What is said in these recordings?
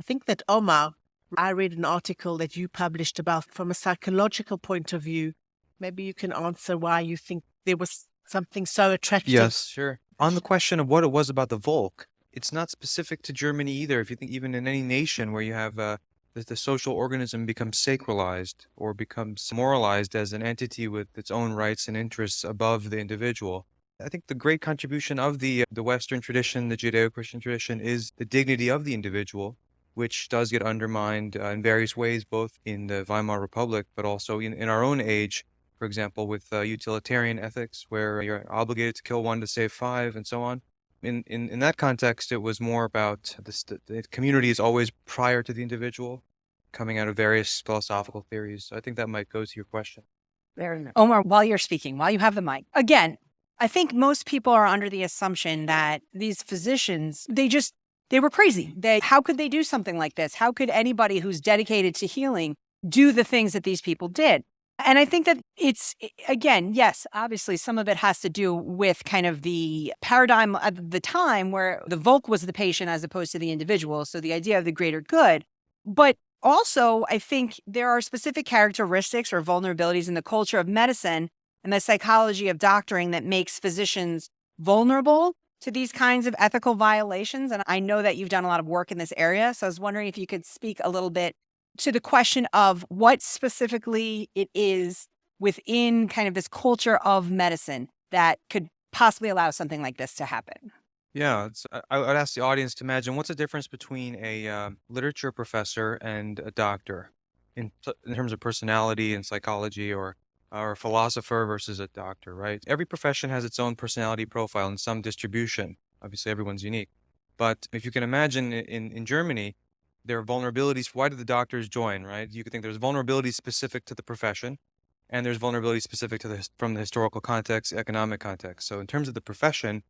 I think that Omar, I read an article that you published about from a psychological point of view. Maybe you can answer why you think there was something so attractive. Yes, sure. On the question of what it was about the Volk, it's not specific to Germany either. If you think even in any nation where you have the social organism becomes sacralized or becomes moralized as an entity with its own rights and interests above the individual. I think the great contribution of the Western tradition, the Judeo-Christian tradition, is the dignity of the individual, which does get undermined in various ways, both in the Weimar Republic, but also in our own age, for example, with utilitarian ethics, where you're obligated to kill one to save five, and so on. In that context, it was more about the community is always prior to the individual, coming out of various philosophical theories. So I think that might go to your question. Very nice. Omar, while you're speaking, while you have the mic, again, I think most people are under the assumption that these physicians, they were crazy. How could they do something like this? How could anybody who's dedicated to healing do the things that these people did? And I think that it's, again, yes, obviously some of it has to do with kind of the paradigm at the time where the Volk was the patient as opposed to the individual. So the idea of the greater good. But also, I think there are specific characteristics or vulnerabilities in the culture of medicine and the psychology of doctoring that makes physicians vulnerable to these kinds of ethical violations. And I know that you've done a lot of work in this area. So I was wondering if you could speak a little bit to the question of what specifically it is within kind of this culture of medicine that could possibly allow something like this to happen. Yeah, I would ask the audience to imagine what's the difference between a literature professor and a doctor in terms of personality and psychology, or a philosopher versus a doctor, right? Every profession has its own personality profile and some distribution. Obviously, everyone's unique. But if you can imagine in Germany, there are vulnerabilities. Why did the doctors join, right? You could think there's vulnerabilities specific to the profession, and there's vulnerabilities specific to from the historical context, economic context. So in terms of the profession,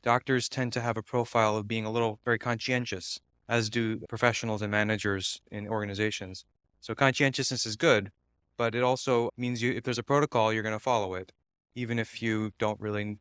doctors tend to have a profile of being a little very conscientious, as do professionals and managers in organizations. So conscientiousness is good, but it also means if there's a protocol, you're going to follow it. Even if you don't really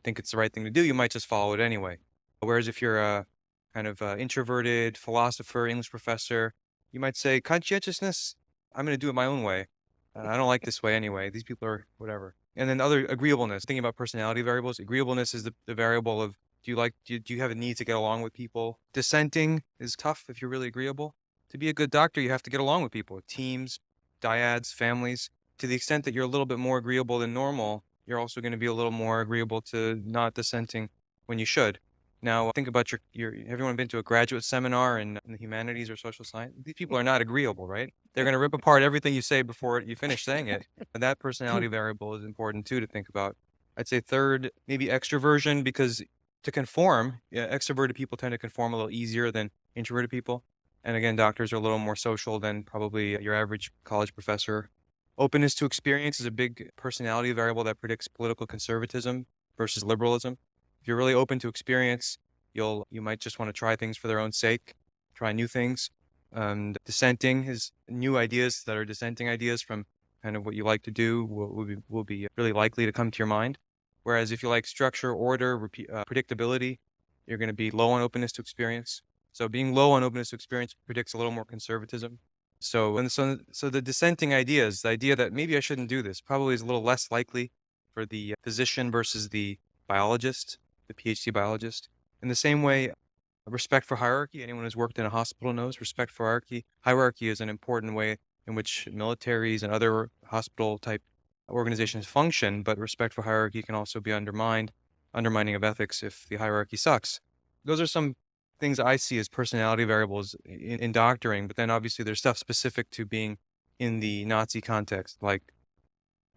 think it's the right thing to do, you might just follow it anyway. Whereas if you're a kind of introverted philosopher, English professor, you might say, conscientiousness, I'm going to do it my own way. I don't like this way anyway. These people are whatever. And then other agreeableness, thinking about personality variables, agreeableness is the variable of do you have a need to get along with people? Dissenting is tough if you're really agreeable. To be a good doctor, you have to get along with people, teams, dyads, families. To the extent that you're a little bit more agreeable than normal, you're also going to be a little more agreeable to not dissenting when you should. Now, think about your everyone been to a graduate seminar in the humanities or social science? These people are not agreeable, right? They're going to rip apart everything you say before you finish saying it. And that personality variable is important too to think about. I'd say third, maybe extroversion, because to conform, extroverted people tend to conform a little easier than introverted people. And again, doctors are a little more social than probably your average college professor. Openness to experience is a big personality variable that predicts political conservatism versus liberalism. If you're really open to experience, you might just want to try things for their own sake, try new things. And dissenting is new ideas that are dissenting ideas from kind of what you like to do will be really likely to come to your mind. Whereas if you like structure, order, predictability, you're going to be low on openness to experience. So being low on openness to experience predicts a little more conservatism. So the dissenting ideas, the idea that maybe I shouldn't do this, probably is a little less likely for the physician versus the biologist, the PhD biologist. In the same way, respect for hierarchy, anyone who's worked in a hospital knows respect for hierarchy. Hierarchy is an important way in which militaries and other hospital type organizations function, but respect for hierarchy can also be undermining of ethics if the hierarchy sucks. Those are some things I see as personality variables in doctoring, but then obviously there's stuff specific to being in the Nazi context, like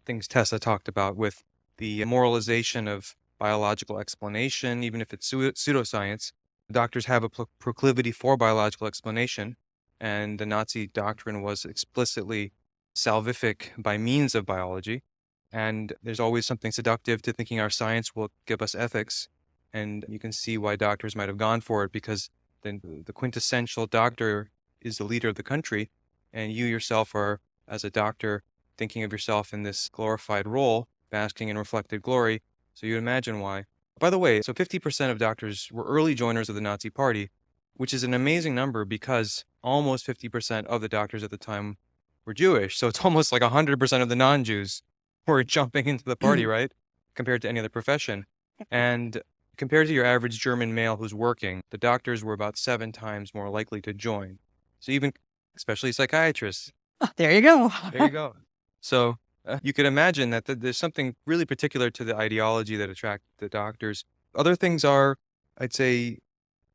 things Tessa talked about with the moralization of biological explanation, even if it's pseudoscience. Doctors have a proclivity for biological explanation, and the Nazi doctrine was explicitly salvific by means of biology. And there's always something seductive to thinking our science will give us ethics. And you can see why doctors might have gone for it, because then the quintessential doctor is the leader of the country, and you yourself are, as a doctor, thinking of yourself in this glorified role, basking in reflected glory. So you imagine why. By the way, so 50% of doctors were early joiners of the Nazi Party, which is an amazing number because almost 50% of the doctors at the time were Jewish. So it's almost like 100% of the non-Jews were jumping into the party, right? Compared to any other profession. And compared to your average German male who's working, the doctors were about 7 times more likely to join. So even, especially psychiatrists. There you go. There you go. So you could imagine that there's something really particular to the ideology that attracted the doctors. Other things are, I'd say,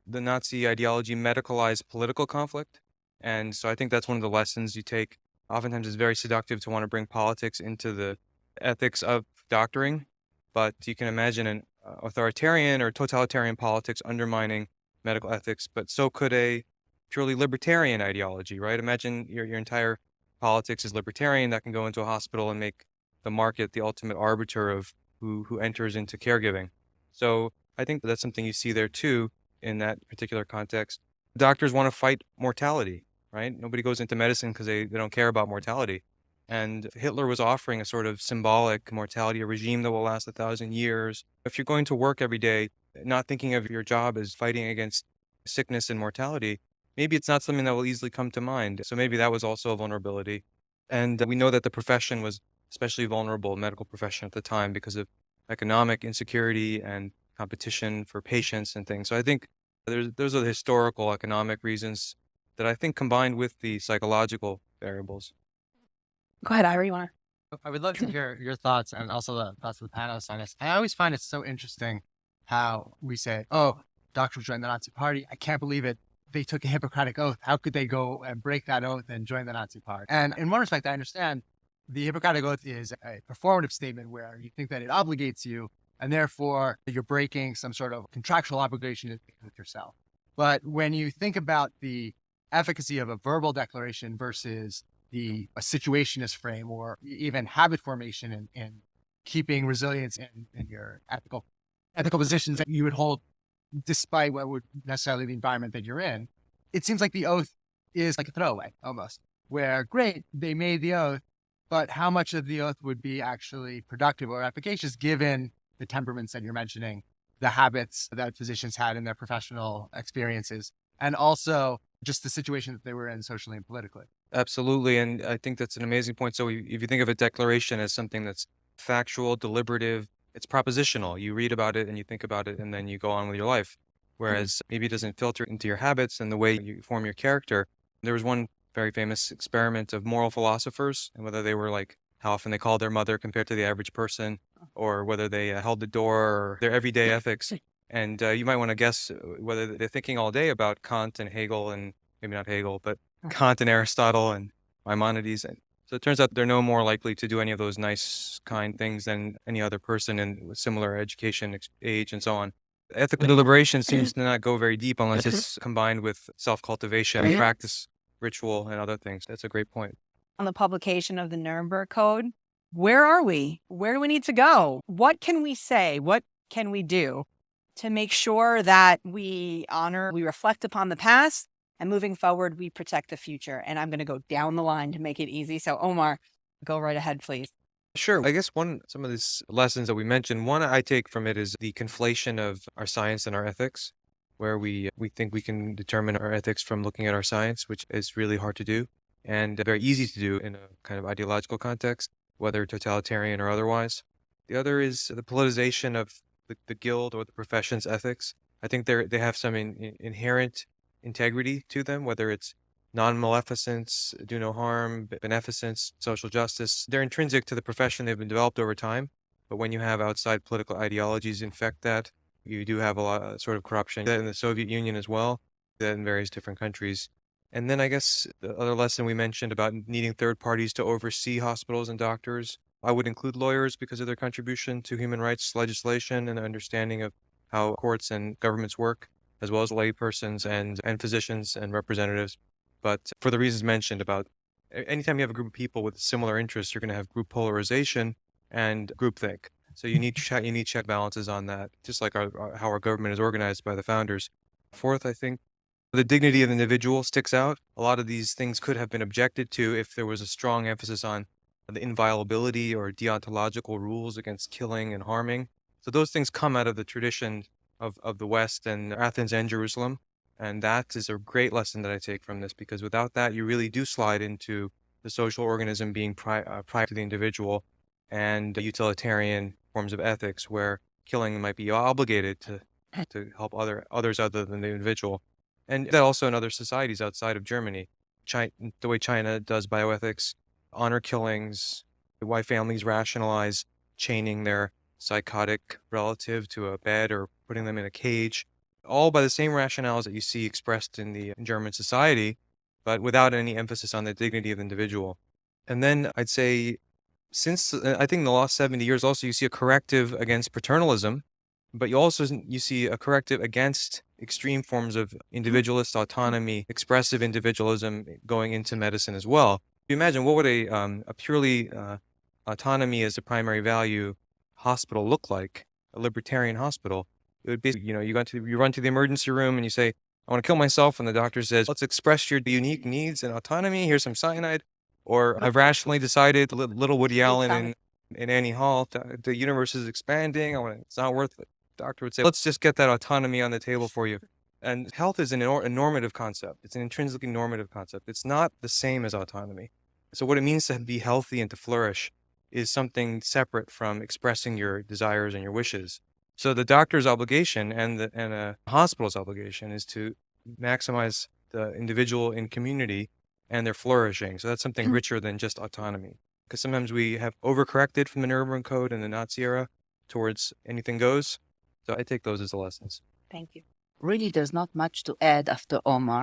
the Nazi ideology medicalized political conflict. And so I think that's one of the lessons you take. Oftentimes it's very seductive to want to bring politics into the ethics of doctoring, but you can imagine an authoritarian or totalitarian politics undermining medical ethics, but so could a purely libertarian ideology, right? Imagine your entire politics is libertarian that can go into a hospital and make the market the ultimate arbiter of who enters into caregiving. So I think that's something you see there too in that particular context. Doctors want to fight mortality, right? Nobody goes into medicine because they don't care about mortality. And Hitler was offering a sort of symbolic mortality, a regime that will last 1,000 years. If you're going to work every day, not thinking of your job as fighting against sickness and mortality, maybe it's not something that will easily come to mind. So maybe that was also a vulnerability. And we know that the profession was especially vulnerable, medical profession at the time, because of economic insecurity and competition for patients and things. So I think those are the historical economic reasons that I think combined with the psychological variables. Go ahead, Ira. You want I would love to hear your thoughts and also the thoughts of the panelists on this. I always find it so interesting how we say, oh, doctors joined the Nazi Party. I can't believe it. They took a Hippocratic oath. How could they go and break that oath and join the Nazi Party? And in one respect, I understand the Hippocratic oath is a performative statement where you think that it obligates you and therefore you're breaking some sort of contractual obligation with yourself. But when you think about the efficacy of a verbal declaration versus a situationist frame or even habit formation and keeping resilience in your ethical positions that you would hold despite what would necessarily the environment that you're in, it seems like the oath is like a throwaway almost, where great, they made the oath, but how much of the oath would be actually productive or efficacious given the temperaments that you're mentioning, the habits that physicians had in their professional experiences, and also just the situation that they were in socially and politically. Absolutely. And I think that's an amazing point. So if you think of a declaration as something that's factual, deliberative, it's propositional. You read about it and you think about it and then you go on with your life. Whereas maybe it doesn't filter into your habits and the way you form your character. There was one very famous experiment of moral philosophers and whether they were like how often they called their mother compared to the average person or whether they held the door or their everyday ethics. And you might want to guess whether they're thinking all day about Kant and Hegel and maybe not Hegel, but Kant and Aristotle and Maimonides. And so it turns out they're no more likely to do any of those nice, kind things than any other person with similar education, age, and so on. Ethical deliberation seems to not go very deep unless it's combined with self-cultivation, practice, ritual, and other things. That's a great point. on the publication of the Nuremberg Code? Where are we? Where do we need to go? What can we say? What can we do to make sure that we honor, we reflect upon the past, and moving forward, we protect the future? And I'm going to go down the line to make it easy. So Omar, go right ahead, please. Sure. I guess some of these lessons that we mentioned, one I take from it is the conflation of our science and our ethics, where we think we can determine our ethics from looking at our science, which is really hard to do and very easy to do in a kind of ideological context, whether totalitarian or otherwise. The other is the politicization of the guild or the profession's ethics. I think they have some inherent integrity to them, whether it's non-maleficence, do no harm, beneficence, social justice. They're intrinsic to the profession. They've been developed over time. But when you have outside political ideologies infect that, you do have a lot of sort of corruption. That in the Soviet Union as well, that in various different countries. And then I guess the other lesson we mentioned about needing third parties to oversee hospitals and doctors, I would include lawyers because of their contribution to human rights legislation and understanding of how courts and governments work, as well as laypersons and physicians and representatives. But for the reasons mentioned about anytime you have a group of people with similar interests, you're going to have group polarization and groupthink. So you need check balances on that, just like how our government is organized by the founders. Fourth, I think the dignity of the individual sticks out. A lot of these things could have been objected to if there was a strong emphasis on the inviolability or deontological rules against killing and harming. So those things come out of the tradition of the West and Athens and Jerusalem. And that is a great lesson that I take from this, because without that, you really do slide into the social organism being prior to the individual, and utilitarian forms of ethics where killing might be obligated to help others other than the individual. And that also in other societies outside of Germany. The way China does bioethics, honor killings, why families rationalize chaining their psychotic relative to a bed or putting them in a cage, all by the same rationales that you see expressed in the German society, but without any emphasis on the dignity of the individual. And then I'd say, since I think in the last 70 years also, you see a corrective against paternalism, but you see a corrective against extreme forms of individualist autonomy, expressive individualism going into medicine as well. You imagine, what would a purely autonomy as a primary value hospital look like? A libertarian hospital. It would be, you run to the emergency room and you say, I want to kill myself, and the doctor says, let's express your unique needs and autonomy. Here's some cyanide. Or I've rationally decided, little Woody Allen in Annie Hall, the universe is expanding. It's not worth it. The doctor would say, let's just get that autonomy on the table for you. And health is a normative concept. It's an intrinsically normative concept. It's not the same as autonomy. So what it means to be healthy and to flourish is something separate from expressing your desires and your wishes. So the doctor's obligation and a hospital's obligation is to maximize the individual in community and their flourishing. So that's something richer than just autonomy. Because sometimes we have overcorrected from the Nuremberg Code and the Nazi era towards anything goes. So I take those as the lessons. Thank you. Really, there's not much to add after Omar.